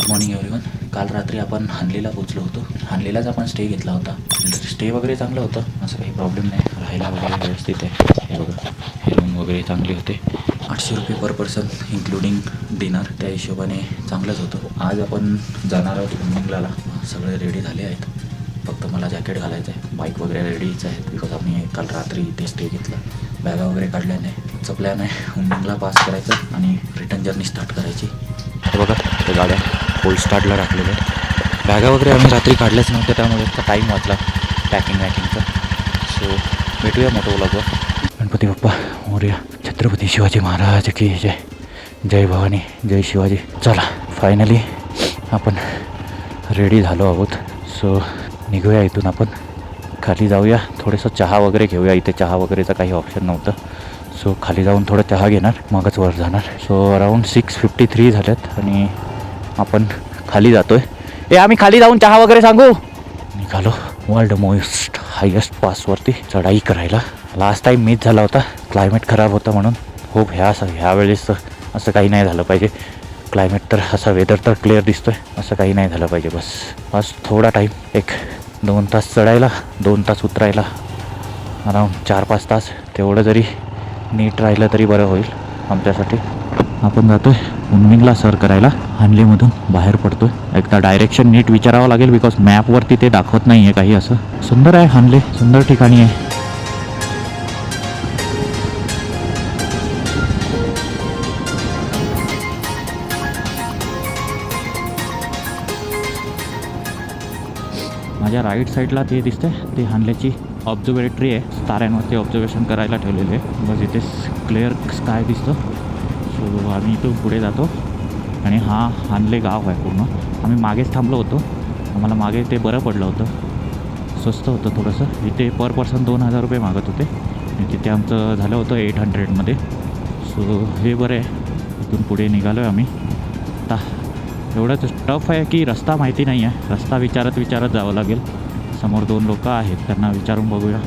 Good morning everyone. काल रात्री आपण हानलेला पोचलो होतो. हानलेलाच आपण स्टे घेतला होता. स्टे वगैरे चांगलं होतं, असं काही प्रॉब्लेम नाही. राहायला वगैरे व्यवस्थित आहे. हे बघा, हे रूम वगैरे चांगले होते. 800 रुपये पर पर्सन इन्क्लुडिंग डिनर, त्या हिशोबाने चांगलंच होतं. आज आपण जाणार आहोत उन्मिंगलाला. सगळे रेडी झाले आहेत, फक्त मला जॅकेट घालायचं आहे. बाईक वगैरे रेडीच आहेत बिकॉज आम्ही काल रात्री इथे स्टे घेतला. बॅगा वगैरे काढल्या नाही. प्लॅन आहे उन्मिंगला पास करायचं आणि रिटर्न जर्नी स्टार्ट करायची. हे बघा, ते गाड्या फुल स्टार्टला टाकलेल्या आहेत. बॅगा वगैरे आम्ही रात्री काढल्याच नव्हत्या, त्यामुळे इतका टाईम वाचला पॅकिंगचा. सो भेटूया मोठं व्लॉगवर. गणपती बाप्पा मोरया. छत्रपती शिवाजी महाराज की जय. जय भवानी, जय शिवाजी. चला, फायनली आपण रेडी झालो आहोत. सो निघूया इथून. आपण खाली जाऊया, थोडंसं चहा वगैरे घेऊया. इथे चहा वगैरेचं काही ऑप्शन नव्हतं. सो खाली जाऊन थोडं चहा घेणार, मगच वर जाणार. सो अराऊंड 6:53 झाल्यात आणि आपण खाली जातोय. आम्ही खाली जाऊन चहा वगैरे सांगू. निघालो वर्ल्ड मोस्ट हायेस्ट पासवरती चढाई करायला. लास्ट टाईम मिस झाला होता, क्लायमेट खराब होता म्हणून. होप ह्यावेळेस असं काही नाही झालं पाहिजे. क्लायमेट तर असं, वेदर तर क्लिअर दिसतोय. असं काही नाही झालं पाहिजे. बस थोडा टाईम, 1-2 तास चढायला, 2 तास उतरायला, अराऊंड 4-5 तास. तेवढं जरी नीट राहिलं तरी बरं होईल आमच्यासाठी. आपण जातोय उन्मिंगला सर करायला. हानलेमधून बाहेर पडतोय. एकदा डायरेक्शन नीट विचारावं लागेल बिकॉज मॅपवरती ते दाखवत नाही आहे काही. असं सुंदर आहे हानले, सुंदर ठिकाणी आहे. माझ्या राईट साईडला ते दिसतंय, ते हानल्याची ऑब्झर्वेटरी आहे. ताऱ्यांवरती ऑब्झर्वेशन करायला ठेवलेले आहे. बस इथे क्लिअर स्काय दिसतं. सो आम्ही इथून पुढे जातो आणि हा हानले गाव आहे पूर्ण. आम्ही मागेच थांबलो होतो, आम्हाला मागे ते बरं पडलं होतं. स्वस्त होतं थोडंसं. इथे पर पर्सन 2000 रुपये मागत होते आणि तिथे आमचं झालं होतं 800मध्ये. सो हे बरं आहे. इथून पुढे निघालो आहे आम्ही. आता एवढंच टफ आहे की रस्ता माहिती नाही आहे. रस्ता विचारत जावं लागेल. समोर 2 लोक आहेत, त्यांना विचारून बघूया.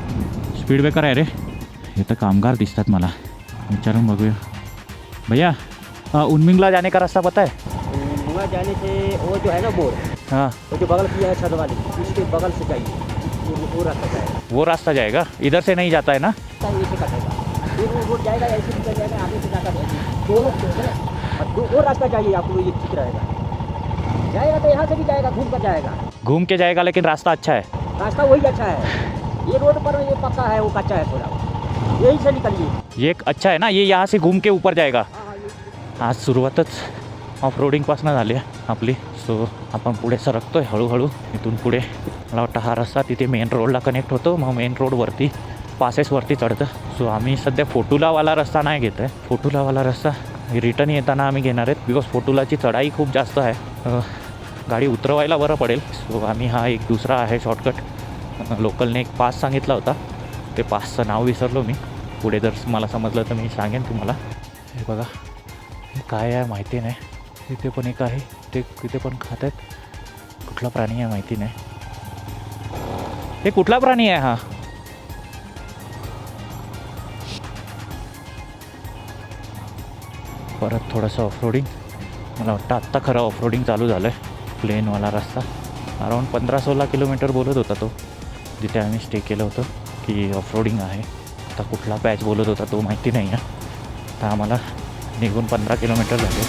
स्पीड ब्रेकर आहे रे. हे तर कामगार दिसतात मला, विचारून बघूया. भैया, उन्मिंगला जाने का रास्ता पता है? उन्मिंगला जाने से वो जो है ना बोर्ड, हाँ, वो जो बगल की है छत वाली, उसके बगल से जाइए, वो रास्ता जाएगा. वो रास्ता जाएगा, इधर से नहीं जाता है ना? ऐसे कटेगा, फिर वो रोड जाएगा, ऐसे निकल जाएगा, आगे से जाकर दोनों वो रास्ता जाइए, आपको ये ठीक रहेगा. जाएगा तो यहाँ से भी जाएगा, घूम कर जाएगा. घूम के जाएगा, लेकिन रास्ता अच्छा है. रास्ता वही अच्छा है. ये रोड पर ये पक्का है, वो कच्चा है थोड़ा. यही से निकलिए. ये एक है ना, ये यहाँ से घूम के ऊपर जाएगा. हाँ, आज सुरुवातच ऑफ रोडिंगपासून झाली आहे आपली. सो आपण पुढे सरकतोय हळूहळू. इथून पुढे मला वाटतं हा रस्ता तिथे मेन रोडला कनेक्ट होतो, मग मेन रोडवरती पासेसवरती चढतं. सो आम्ही सध्या फोटुलावाला रस्ता नाही घेत आहे. फोटुलावाला रस्ता रिटर्न येताना आम्ही घेणार आहेत बिकॉज फोटुलाची चढाई खूप जास्त आहे. गाडी उतरवायला बरं पडेल. सो आम्ही हा एक दुसरा आहे शॉर्टकट. लोकलने एक पास सांगितला होता, ते पासचं नाव विसरलो मी. पुढे जर मला समजलं तर मी सांगेन तुम्हाला. हे बघा, हे काय आहे माहिती नाही. इथे पण एक आहे, ते तिथे पण खात आहेत. कुठला प्राणी आहे माहिती नाही. हे कुठला प्राणी आहे हा? परत थोडंसं ऑफरोडिंग. मला वाटतं आत्ता खरं ऑफरोडिंग चालू झालं आहे. प्लेनवाला रस्ता अराऊंड 15-16 किलोमीटर बोलत होता तो, जिथे आम्ही स्टे केलं होतं की ऑफरोडिंग आहे. आता कुठला पॅच बोलत होता तो माहिती नाही आहे. आता आम्हाला निघून 15 किलोमीटर झाले.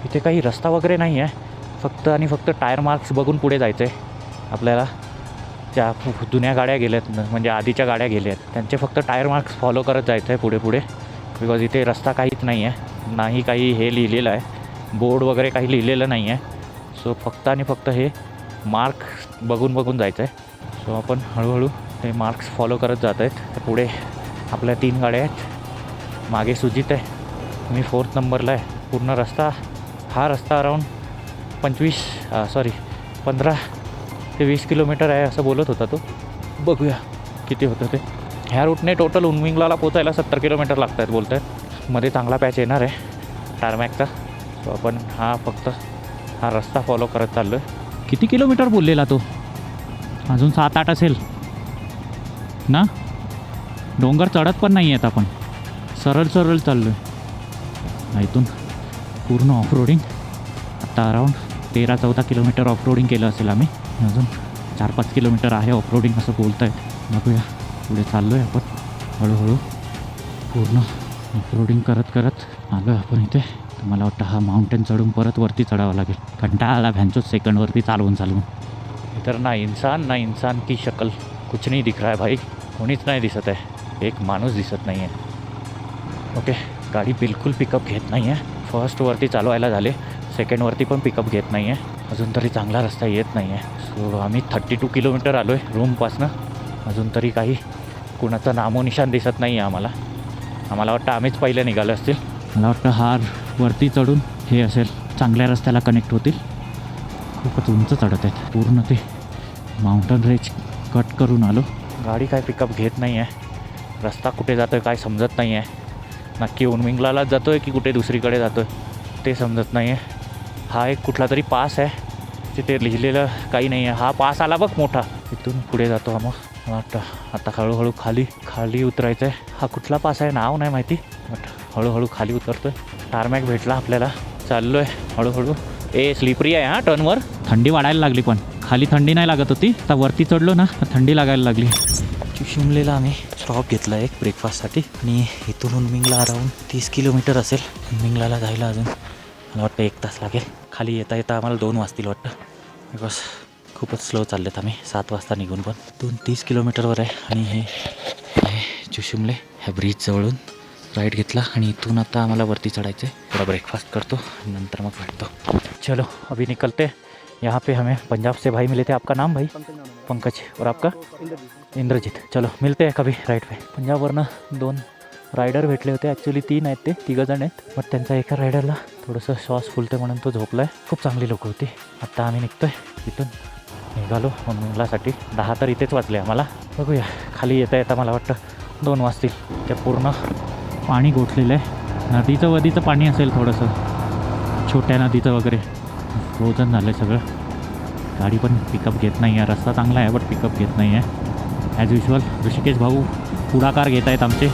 इथे काही रस्ता वगैरे नाही आहे, फक्त आणि फक्त टायर मार्क्स बघून पुढे जायचं आहे आपल्याला. ज्या जुन्या गाड्या गेल्यात, म्हणजे आधीच्या गाड्या गेल्या आहेत, त्यांचे फक्त टायर मार्क्स फॉलो करत जायचं आहे पुढे पुढे. बिकॉज इथे रस्ता काहीच नाही आहे, नाही काही हे लिहिलेलं आहे, बोर्ड वगैरे काही लिहिलेलं नाही आहे. सो फक्त आणि फक्त हे मार्क्स बघून जायचं आहे. सो आपण हळूहळू हे मार्क्स फॉलो करत जात आहेत. पुढे आपल्या 3 गाड्या आहेत. मागे सुजित आहे, मी 4th नंबरला आहे. पूर्ण रस्ता, हा रस्ता अराऊंड 15 ते 20 किलोमीटर आहे असं बोलत होता तो. बघूया किती होतं ते. ह्या रूटने टोटल उन्मिंगलाला पोचायला 70 किलोमीटर लागत आहेत बोलत आहेत. मध्ये चांगला पॅच येणार आहे टारमॅकचा. सो आपण हा रस्ता फॉलो करत चाललो आहे. किती किलोमीटर बोललेला तो? अजून 7-8 असेल ना. डोंगर चढत पण नाही आहेत आपण, सरळ सरळ चाललो आहे. इथून पूर्ण ऑफरोडिंग. आता अराऊंड 13-14 किलोमीटर ऑफरोडिंग केलं असेल आम्ही. अजून 4-5 किलोमीटर आहे ऑफरोडिंग असं बोलत आहेत. बघूया पुढे चाललो आहे आपण हळूहळू. पूर्ण ऑफरोडिंग करत करत आलो आहे आपण इथे. तर मला वाटतं हा माउंटेन चढून परत वरती चढावं लागेल. कंटाळा आला भॅंचोच सेकंडवरती चालवून इधर ना इंसान की शक्ल कुछ नहीं दिख रहा है भाई. कोणीच नाही दिसत आहे, एक माणूस दिसत नाही आहे. ओके, गाडी बिलकुल पिकअप घेत नाही आहे. फर्स्टवरती चालवायला झाले, सेकंडवरती पण पिकअप घेत नाही आहे. अजून तरी चांगला रस्ता येत नाही आहे. सो आम्ही 32 किलोमीटर आलो आहे रूमपासनं. अजून तरी काही कुणाचं नामोनिशान दिसत नाही आहे आम्हाला. आम्हाला वाटतं आम्हीच पहिले निघालो असतील. मला वाटतं हा वरती चढून हे असेल चांगल्या रस्त्याला कनेक्ट होतील. खूपच उंच चढत आहेत. पूर्ण ते माउंटन रेंज कट करून आलो. गाडी काय पिकअप घेत नाही आहे. रस्ता कुठे जातो आहे काय समजत नाही आहे. नक्की उनमिंगलालाच जातो आहे की कुठे दुसरीकडे जातो आहे ते समजत नाही आहे. हा एक कुठला तरी पास आहे, तिथे लिहिलेलं काही नाही आहे. हा पास आला बघ मोठा, इथून पुढे जातो हा. मग मला वाटतं आता हळूहळू खाली उतरायचं आहे. हा कुठला पास आहे नाव नाही माहिती, बट हळूहळू खाली उतरतो आहे. टारमॅक भेटला आपल्याला, चाललो आहे हळूहळू. स्लिपरी आहे हा टर्नवर. थंडी वाढायला लागली, पण खाली थंडी नाही लागत होती. आता वरती चढलो ना तर थंडी लागायला लागली. शिमलेला आम्ही स्टॉप घेतला एक ब्रेकफास्टसाठी. आणि इथून उनमिंगला अराऊंड 30 किलोमीटर असेल. उनमिंगलाला जायला अजून मला वाटतं 1 तास लागेल. खाली येता येता आम्हाला 2 वाजतील वाटतं, बिकॉज खूपच स्लो चाललेत आम्ही. 7 वाजता निघून पण 30 किलोमीटरवर आहे. आणि हे आहे चुशिमले. ह्या ब्रिजजवळून राईट घेतला आणि इथून आता आम्हाला वरती चढायचं आहे. थोडा ब्रेकफास्ट करतो आणि नंतर मग भेटतो. चलो अभी निकलते. यहाँ पे हमें पंजाब से भाई मिले थे. आपका नाम भाई? पंकज. और आपका? इंद्रजीत. चलो मिलते हैं कभी राईड पे. पंजाबवरनं 2 रायडर भेटले होते. ॲक्च्युली 3 आहेत, ते 3 जण आहेत. बट त्यांचा एका रायडरला थोडंसं श्वास फुलते म्हणून तो झोपला आहे. खूप चांगली लोकं होती. आत्ता आम्ही निघतो आहे इथून, निघालो मुंगलासाठी. 10 तर इथेच वाजले आम्हाला. बघूया खाली येता येता मला वाटतं 2 वाजतील. ते पूर्ण पाणी गोठलेलं आहे. नदीचं वदीचं पाणी असेल थोडंसं, छोट्या नदीचं वगैरे. फ्रोझन झालं आहे सगळं. गाडी पण पिकअप घेत नाही आहे. रस्ता चांगला आहे बट पिकअप घेत नाही आहे. ॲज युजल ऋषिकेश भाऊ पुढाकार घेत आहेत आमचे.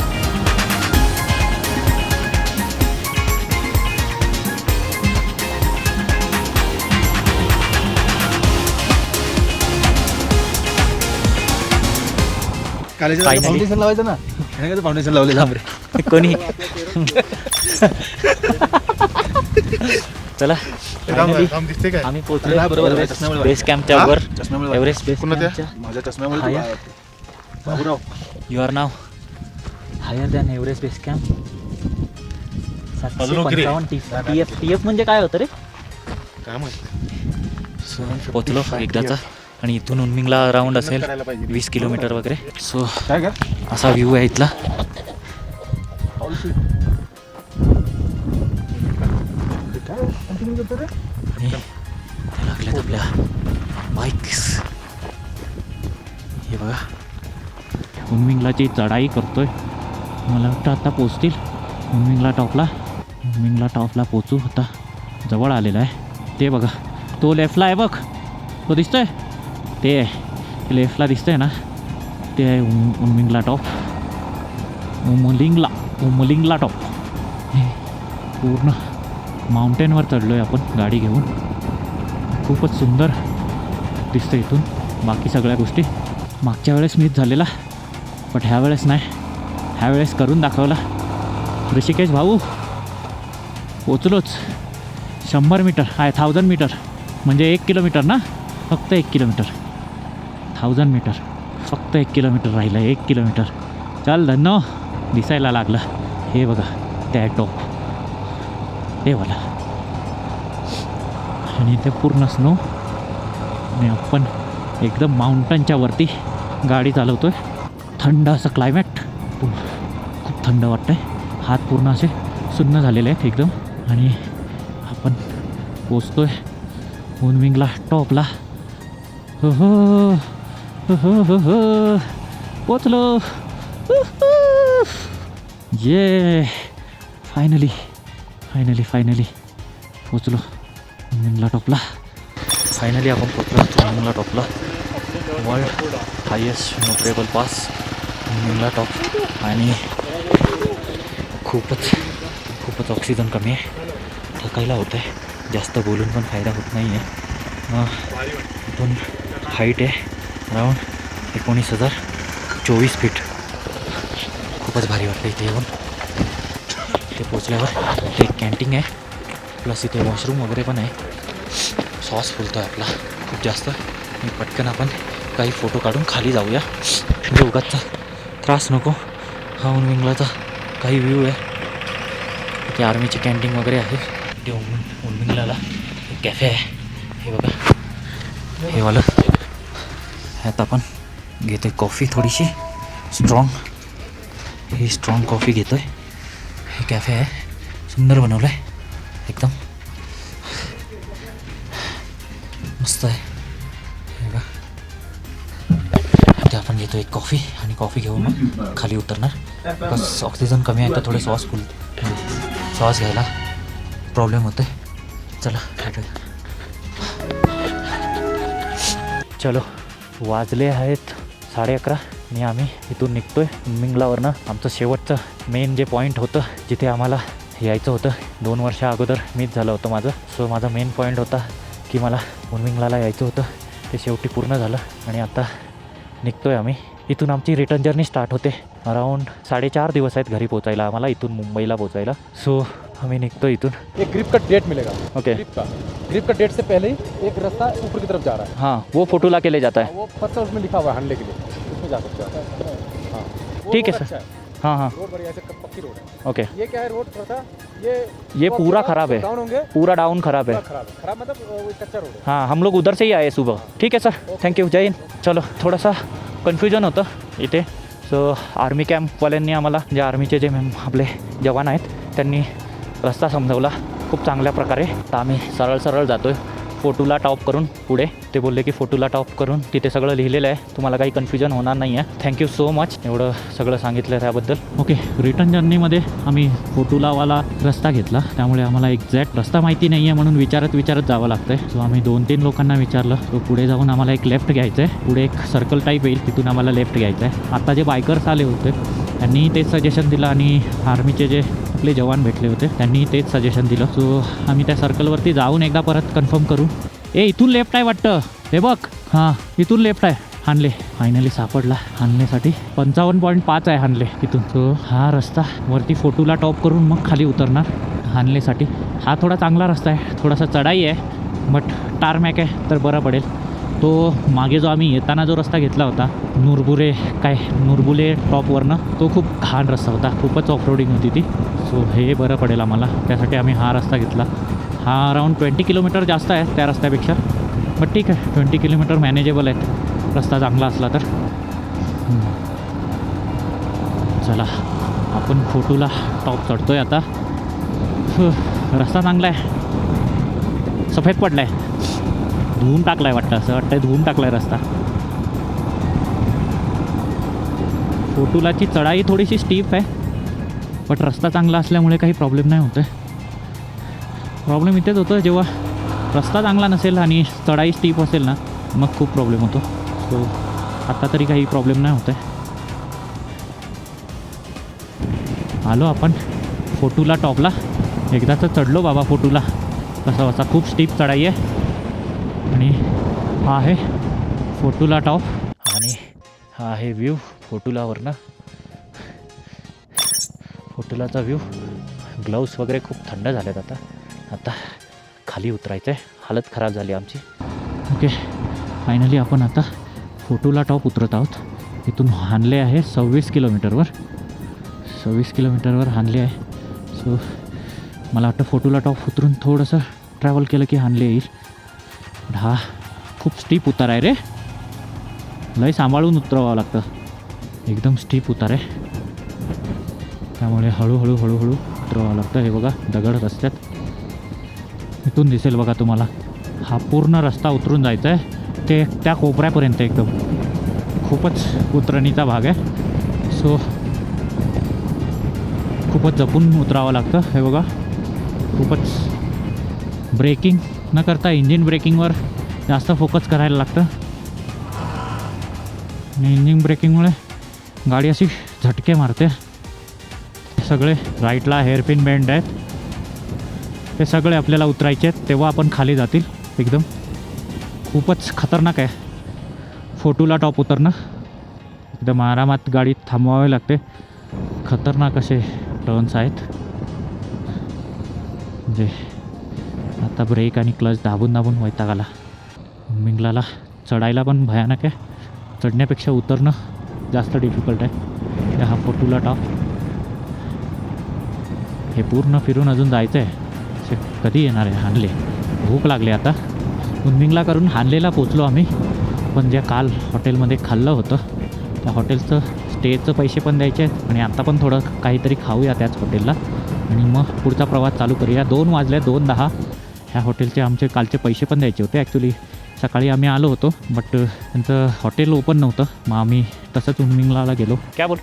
फाउंडेशन लावायचं ना, फाउंडेशन लावलेलं कोणी. चला आम्ही पोहोचलो बेस कॅम्पच्या वर. एव्हरेस्ट बेस कॅम्पच्या. माझ्या चष्म्यामुळे you are now higher than Everest base camp. 755 TF म्हणजे काय होतं रे? काय माहिती. सो पोचलो एकदाचा. आणि इथून उनमिंगला राऊंड असेल 20 किलोमीटर वगैरे. सो असा व्ह्यू आहे इथला. लागल्यात आपल्या बाईक्स. हे बघा उनमिंगलाची चढाई करतोय. मला वाटतं आता पोचतील उनमिंगला टॉपला पोचू. आता जवळ आलेला आहे. ते बघा तो लेफ्टला आहे बघ, तो दिसतोय. ते लेफ्टला दिसतंय ना, ते आहे उमलिंगला टॉप. उमलिंगला टॉप. पूर्ण माउंटेनवर चढलो आहे आपण गाडी घेऊन. खूपच सुंदर दिसतं इथून. बाकी सगळ्या गोष्टी मागच्या वेळेस मिस झालेला, बट ह्यावेळेस नाही. ह्यावेळेस करून दाखवला. ऋषिकेश भाऊ पोचलोच. 100 मीटर आहे, 1000 मीटर म्हणजे 1 किलोमीटर ना, फक्त 1 किलोमीटर. 1000 मीटर फक्त 1 किलोमीटर राहिलं. 1 किलोमीटर. चल धन्नो दिसायला लागलं. हे बघा त्या टॉप ते वाला. आणि ते पूर्ण स्नो. आणि आपण एकदम माउंटनच्या वरती गाडी चालवतो आहे. थंड असं क्लायमेट, खूप थंड वाटतं आहे. हात पूर्ण असे सुन्न झालेले आहेत एकदम. आणि आपण पोचतो आहे उनमिंगला टॉपला. हो हो हो हो हो पोचलो. ये फायनली पोचलो उनमिंगला टॉपला. फायनली आपण पोचलो उनमिंगला टॉपला. वर्ल्ड हायेस्ट मोटरेबल पास निमला टॉप आणि खूपच ऑक्सिजन कमी आहे, थकायला होतं आहे, जास्त बोलून पण फायदा होत नाही आहे. इथून हाईट आहे अराऊंड 19,024 फीट. खूपच भारी वाटतं इथे येऊन. इथे पोचल्यावर इथे एक कॅन्टीन आहे, प्लस इथे वॉशरूम वगैरे पण आहे. श्वास फुलतो आहे आपला खूप जास्त. आणि पटकन आपण काही फोटो काढून खाली जाऊया, म्हणजे उगाचचा त्रास नको. हा उनमिंगलाचा काही व्ह्यू आहे. इथे आर्मीची कॅन्टीन वगैरे आहे. इथे उनमिंगलाला एक कॅफे आहे, हे बघा हे वालं. ह्यात आपण घेतो आहे कॉफी थोडीशी स्ट्रॉंग. ही स्ट्रॉंग कॉफी घेतो आहे. हे कॅफे आहे, सुंदर बनवलं आहे एकदम, मस्त आहे. हे बघा इथे आपण घेतो एक कॉफी आणि कॉफी घेऊन मग खाली उतरणार. बस ऑक्सिजन कमी आहे तर थोडे श्वास घ्यायला प्रॉब्लेम होते. चला चलो, वाजले आहेत 11:30 आणि आम्ही इथून निघतो आहे मिंगलावरनं. आमचं शेवटचं मेन जे पॉईंट होतं जिथे आम्हाला यायचं होतं, 2 वर्षा अगोदर मीच झालं होतं माझं. सो माझा मेन पॉईंट होता की मला उनमिंगलाला यायचं होतं, ते शेवटी पूर्ण झालं आणि आता निघतो आहे आम्ही. इथून आमची रिटर्न जर्नी स्टार्ट होते. अराऊंड 4.5 दिवस आहेत घरी पोचायला आम्हाला, इथून मुंबईला पोचायला. सो आम्ही निघतो इथून. एक ग्रिप का डेट मिलेगा. ओके, ग्रिप का डेट से पहले ही एक रास्ता ऊपर की तरफ जा रहा है. हाँ वो फोटो ला के ले जाता है. वो पत्थर उसमें लिखा हुआ है हंडले के लिए, उसमें जा सकते हो. हाँ वो ठीक है रोड सर. अच्छा है. हाँ हाँ रोड बढ़िया है, पक्की रोड है. ओके. ये क्या है रोड थोड़ा सा ये पूरा खराब है, डाउन होंगे. पूरा डाउन खराब है. खराब है, खराब मतलब वो कच्चा रोड है. हाँ हम लोग उधर से ही आए सुबह. ठीक है सर, थँक्यू, जय हिंद. चलो, थोडासा कन्फ्युजन होतं इथे. सो आर्मी कॅम्पवाल्यांनी आम्हाला, जे आर्मीचे जे आपले जवान आहेत त्यांनी रस्ता समजावला खूप चांगल्या प्रकारे. तर आम्ही सरळ जातो आहे फोटोला टॉप करून पुढे. ते बोलले की फोटोला टॉप करून तिथे सगळं लिहिलेलं आहे, तुम्हाला काही कन्फ्युजन होणार नाही आहे. थँक्यू सो मच एवढं सगळं सांगितलं त्याबद्दल. ओके, रिटर्न जर्नीमध्ये आम्ही फोटोलावाला रस्ता घेतला, त्यामुळे आम्हाला एक्झॅक्ट रस्ता माहिती नाही आहे म्हणून विचारत जावं लागतं आहे. सो आम्ही 2-3 लोकांना विचारलं. तो पुढे जाऊन आम्हाला एक लेफ्ट घ्यायचं आहे, पुढे एक सर्कल टाईप येईल, तिथून आम्हाला लेफ्ट घ्यायचं आहे. आता जे बायकर्स आले होते त्यांनी तेच सजेशन दिलं आणि आर्मीचे जे आपले जवान भेटले होते त्यांनी तेच सजेशन दिलं. सो आम्ही त्या सर्कलवरती जाऊन एकदा परत कन्फर्म करू. इथून लेफ्ट आहे वाटतं, हे बघ. हां, इथून लेफ्ट आहे. हानले फायनली सापडला. हानलेसाठी 55.5 आहे हानले इथून. सो हा रस्ता वरती फोटोला टॉप करून मग खाली उतरणार हानलेसाठी. हा थोडा चांगला रस्ता आहे, थोडासा चढाई आहे, बट टारमॅक आहे तर बरं पडेल. तो मागे जो आम्ही येताना जो रस्ता घेतला होता नुरबुले टॉपवरनं, तो खूप घाण रस्ता होता, खूपच ऑफरोडिंग होती ती. सो हे बरं पडेल आम्हाला, त्यासाठी आम्ही हा रस्ता घेतला. हा अराऊंड 20 किलोमीटर जास्त आहे त्या रस्त्यापेक्षा, बट ठीक आहे, 20 किलोमीटर मॅनेजेबल आहेत रस्ता चांगला असला तर. चला आपण फोटोला टॉप चढतो आहे आता. रस्ता चांगला आहे, सफेद पडला आहे, धुवून टाकला आहे वाटतं, असं वाटतं धुवून टाकला आहे रस्ता. फोटोलाची चढाई थोडीशी स्टीप आहे, बट रस्ता चांगला असल्यामुळे काही प्रॉब्लेम नाही होत आहे. प्रॉब्लेम इथेच होतं जेव्हा रस्ता चांगला नसेल आणि चढाई स्टीप असेल ना, मग खूप प्रॉब्लेम होतो. सो आत्ता तरी काही प्रॉब्लेम नाही होत आहे. आलो आपण फोटोला टॉपला. एकदाच चढलो बाबा फोटोला, कसा खूप स्टीप चढाई आहे. आणि हा आहे फोटोला टॉप आणि हा आहे व्ह्यू फोटोलावरनं. फोटोलाचा व्ह्यू. ग्लव्स वगैरे खूप थंड झालेत आता खाली उतरायचं आहे, हालत खराब झाली आमची. ओके, फायनली आपण आता फोटोला टॉप उतरत आहोत. इथून हानले आहे 26 किलोमीटरवर. 26 किलोमीटरवर हानले आहे. सो मला वाटतं फोटोला टॉप उतरून थोडंसं ट्रॅव्हल केलं की हानले येईल. हा खूप स्टीप उतार आहे रे, लय सांभाळून उतरवावं लागतं, एकदम स्टीप उतार आहे, त्यामुळे हळूहळू उतरवावं लागतं. हे बघा दगड रस्त्यात, इथून दिसेल बघा तुम्हाला. हा पूर्ण रस्ता उतरून जायचा आहे ते त्या कोपऱ्यापर्यंत, एकदम खूपच उतरणीचा भाग आहे. सो खूपच जपून उतरावं लागतं. हे बघा खूपच ब्रेकिंग न करता इंजिन ब्रेकिंगवर जास्त फोकस करायला लागतं. आणि इंजिन ब्रेकिंगमुळे गाडी अशी झटके मारते. सगळे राईटला हेअरपिन बेंड आहेत, ते सगळे आपल्याला उतरायचे आहेत, तेव्हा आपण खाली जातील. एकदम खूपच खतरनाक आहे फोटोला टॉप उतरणं. एकदम आरामात गाडी थांबवावी लागते. खतरनाक असे टर्न्स आहेत. म्हणजे आता ब्रेक आणि क्लच दाबून दाबून वैताग आला. मिंगलाला चढायला पण भयानक आहे, चढण्यापेक्षा उतरणं जास्त डिफिकल्ट आहे. हा फोटोला टॉप हे पूर्ण फिरून अजून जायचं आहे. कधी येणार आहे हानले? भूक लागली आता. कुनमिंगला करून हानलेला पोचलो आम्ही, पण जे काल हॉटेलमध्ये खाल्लं होतं त्या हॉटेलचं स्टेचं पैसे पण द्यायचे आहेत आणि आता पण थोडं काहीतरी खाऊया त्याच हॉटेलला आणि मग पुढचा प्रवास चालू करूया. 2 वाजले, 2:10. ह्या हॉटेलचे आमचे कालचे पैसे पण द्यायचे होते. ॲक्च्युली सकाळी आम्ही आलो होतो बट त्यांचं हॉटेल ओपन नव्हतं, मग आम्ही तसंच कुनमिंगलाला गेलो. क्या बोल?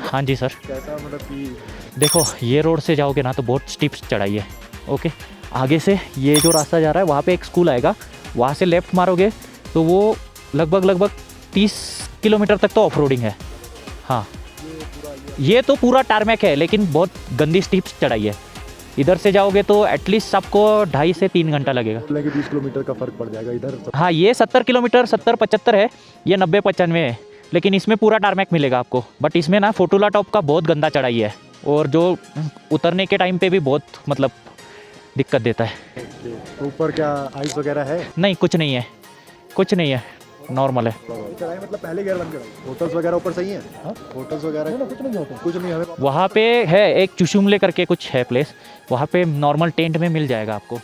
हाँ जी सर. कैसा मतलब कि देखो ये रोड से जाओगे ना तो बहुत स्टीप चढ़ाई है. ओके, आगे से ये जो रास्ता जा रहा है वहाँ पे एक स्कूल आएगा, वहाँ से लेफ़्ट मारोगे तो वो लगभग 30 किलोमीटर तक तो ऑफ रोडिंग है. हाँ, ये तो पूरा टारमैक है लेकिन बहुत गंदी स्टीप चढ़ाई है. इधर से जाओगे तो एटलीस्ट आपको 2.5 से 3 घंटा लगेगा. 20 किलोमीटर का फर्क पड़ जाएगा इधर. हाँ, ये 70 किलोमीटर 70-75 है, ये 90-95 है, लेकिन इसमें पूरा टारमैक मिलेगा आपको. बट इसमें ना फोटोला टॉप का बहुत गंदा चढ़ाई है और जो उतरने के टाइम पे भी बहुत मतलब दिक्कत देता है. तो ऊपर क्या आइस वगैरह है? नहीं, कुछ नहीं है, कुछ नहीं है, नॉर्मल है. चढ़ाई मतलब पहले गियर बंद करो. होटल्स वगैरह ऊपर सही है? होटल्स वगैरह कुछ नहीं होता. कुछ नहीं. हमें वहाँ पे है एक चुशुमले करके कुछ है प्लेस, वहाँ पे नॉर्मल टेंट में मिल जाएगा आपको.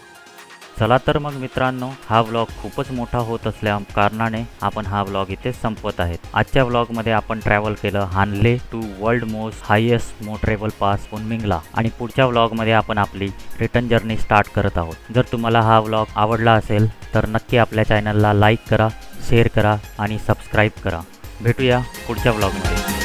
चला तर मग मित्रांनो, हा व्लॉग खूपच मोठा होत असल्या कारणाने आपण हा व्लॉग इथे संपवत आहेत. आजच्या व्लॉगमध्ये आपण ट्रॅव्हल केलं Hanle to world most highest motorable pass कुनमिंगला आणि पुढच्या व्लॉगमध्ये आपण आपली रिटर्न जर्नी स्टार्ट करत आहोत. जर तुम्हाला हा व्लॉग आवडला असेल तर नक्की आपल्या चॅनलला लाईक करा, शेअर करा आणि सबस्क्राईब करा. भेटूया पुढच्या व्लॉगमध्ये.